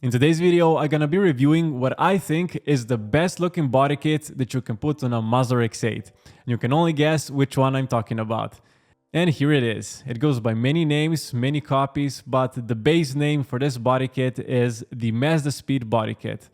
In today's video, I'm gonna be reviewing what I think is the best looking body kit that you can put on a Mazda Rx8. You can only guess which one I'm talking about. And here it is. It goes by many names, many copies, but the base name for this body kit is the Mazda Speed body kit.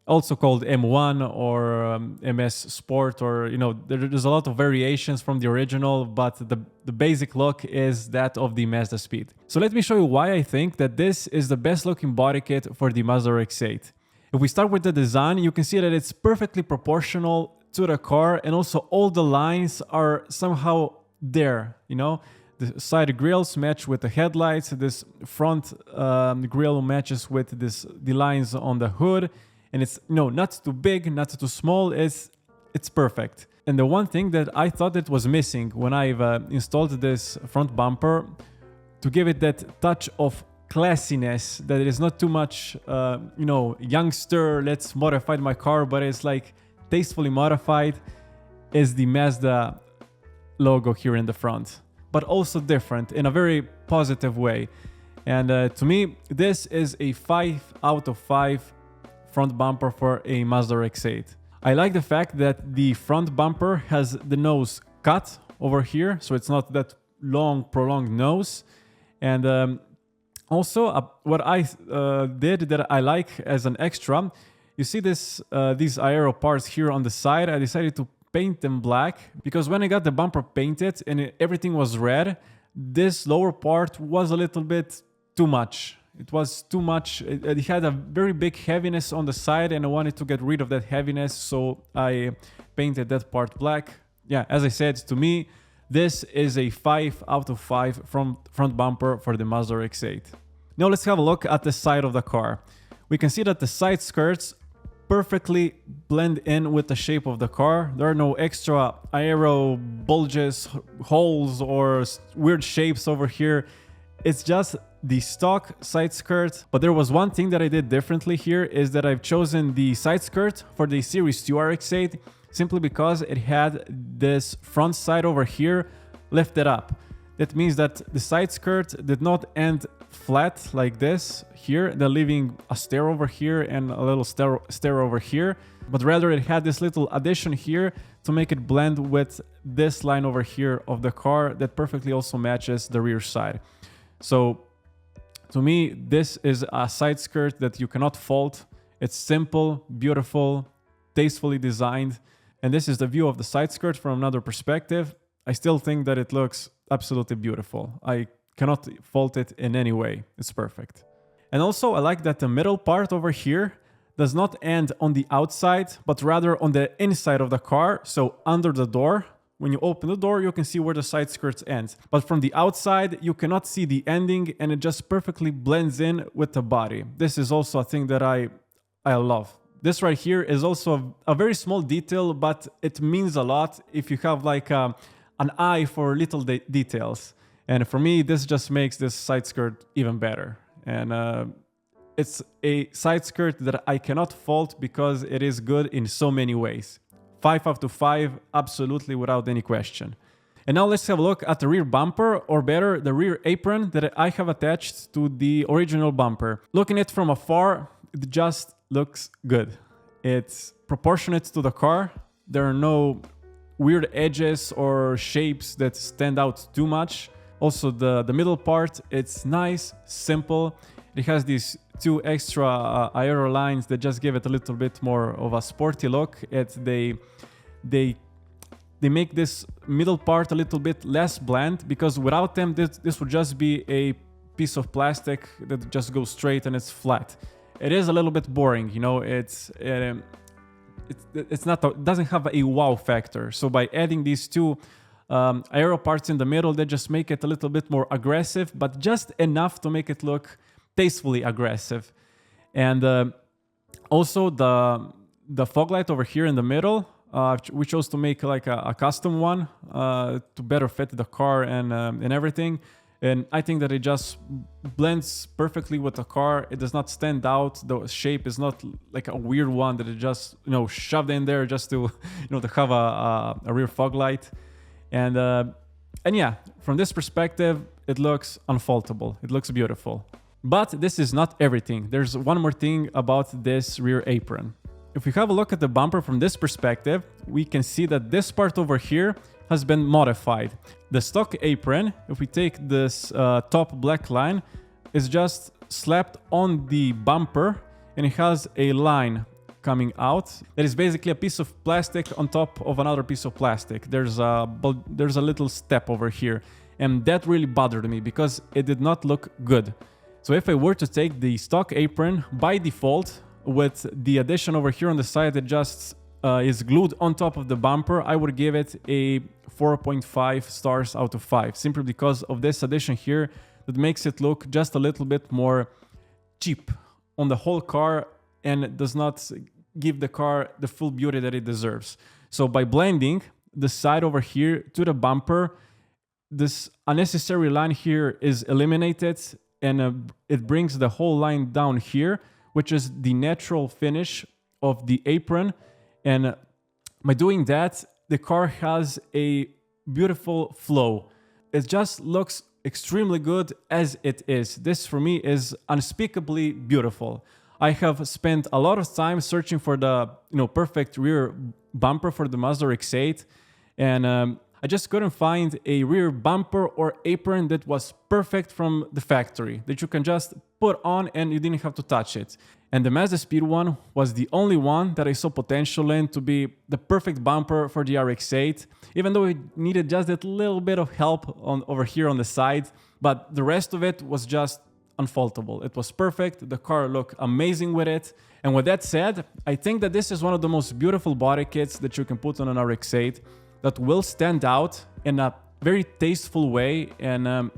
Also called M1 or MS Sport, or there's a lot of variations from the original, but the basic look is that of the Mazda Speed. So let me show you why I think that this is the best looking body kit for the Mazda Rx8. If we start with the design, you can see that it's perfectly proportional to the car, and also all the lines are somehow there, The side grills match with the headlights, this front grill matches with the lines on the hood. And it's not too big, not too small, it's perfect. And the one thing that I thought it was missing when I've installed this front bumper, to give it that touch of classiness, that it is not too much, youngster, let's modify my car, but it's like tastefully modified, is the Mazda logo here in the front. But also different in a very positive way. And to me, this is a 5 out of 5 front bumper for a Mazda Rx8. I like the fact that the front bumper has the nose cut over here, so it's not that long, prolonged nose. And also, what I did that I like as an extra, you see these aero parts here on the side. I decided to paint them black because when I got the bumper painted and everything was red, this lower part was a little bit too much. It was too much. It had a very big heaviness on the side, and I wanted to get rid of that heaviness, so I painted that part black. Yeah, as I said, to me, this is a 5 out of 5 front bumper for the Mazda Rx8. Now let's have a look at the side of the car. We can see that the side skirts perfectly blend in with the shape of the car. There are no extra aero bulges, holes, or weird shapes over here. It's just the stock side skirt. But there was one thing that I did differently here, is that I've chosen the side skirt for the Series 2 RX8 simply because it had this front side over here lifted up. That means that the side skirt did not end flat like this here, they're leaving a stair over here and a little stair over here, but rather it had this little addition here to make it blend with this line over here of the car that perfectly also matches the rear side. So to me, this is a side skirt that you cannot fault. It's simple, beautiful, tastefully designed. And this is the view of the side skirt from another perspective. I still think that it looks absolutely beautiful. I cannot fault it in any way. It's perfect. And also, I like that the middle part over here does not end on the outside, but rather on the inside of the car, so under the door. When you open the door, you can see where the side skirts end. But from the outside, you cannot see the ending, and it just perfectly blends in with the body. This is also a thing that I love. This right here is also a very small detail, but it means a lot if you have like an eye for little details. And for me, this just makes this side skirt even better. And it's a side skirt that I cannot fault because it is good in so many ways. 5 out of 5, absolutely, without any question. And now let's have a look at the rear bumper, or better, the rear apron that I have attached to the original bumper. Looking at it from afar, it just looks good. It's proportionate to the car. There are no weird edges or shapes that stand out too much. Also, the middle part, it's nice, simple. It has these 2 extra aero lines that just give it a little bit more of a sporty look. They make this middle part a little bit less bland, because without them, this would just be a piece of plastic that just goes straight and it's flat. It is a little bit boring, it doesn't have a wow factor. So by adding these 2 aero parts in the middle, they just make it a little bit more aggressive, but just enough to make it look tastefully aggressive. And also the fog light over here in the middle, we chose to make like a custom one to better fit the car and everything. And I think that it just blends perfectly with the car. It does not stand out. The shape is not like a weird one that it just shoved in there just to to have a rear fog light. And yeah, from this perspective, it looks unfaultable. It looks beautiful. But this is not everything. There's one more thing about this rear apron. If we have a look at the bumper from this perspective, we can see that this part over here has been modified. The stock apron, if we take this top black line, is just slapped on the bumper, and it has a line coming out that is basically a piece of plastic on top of another piece of plastic. There's a little step over here, and that really bothered me because it did not look good. So if I were to take the stock apron by default with the addition over here on the side that just is glued on top of the bumper, I would give it a 4.5 stars out of 5, simply because of this addition here that makes it look just a little bit more cheap on the whole car and does not give the car the full beauty that it deserves. So by blending the side over here to the bumper, this unnecessary line here is eliminated, and it brings the whole line down here, which is the natural finish of the apron. And by doing that, the car has a beautiful flow. It just looks extremely good as it is. This for me is unspeakably beautiful. I have spent a lot of time searching for the perfect rear bumper for the Mazda Rx8, and I just couldn't find a rear bumper or apron that was perfect from the factory, that you can just put on and you didn't have to touch it. And the Mazda Speed one was the only one that I saw potential in to be the perfect bumper for the Rx8, even though it needed just that little bit of help over here on the side, but the rest of it was just unfaultable. It was perfect. The car looked amazing with it. And with that said, I think that this is one of the most beautiful body kits that you can put on an Rx8 that will stand out in a very tasteful way, and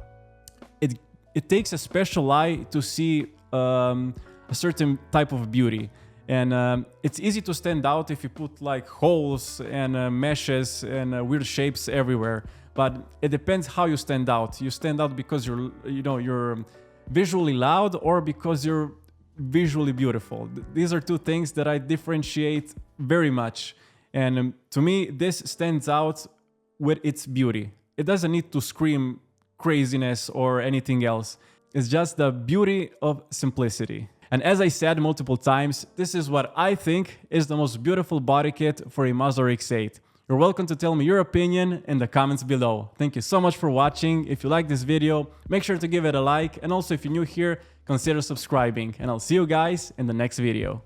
it takes a special eye to see a certain type of beauty. And it's easy to stand out if you put like holes and meshes and weird shapes everywhere. But it depends how you stand out. You stand out because you're visually loud, or because you're visually beautiful. These are two things that I differentiate very much. And to me, this stands out with its beauty. It doesn't need to scream craziness or anything else. It's just the beauty of simplicity. And as I said multiple times, this is what I think is the most beautiful body kit for a Mazda Rx8. You're welcome to tell me your opinion in the comments below. Thank you so much for watching. If you like this video, make sure to give it a like. And also, if you're new here, consider subscribing. And I'll see you guys in the next video.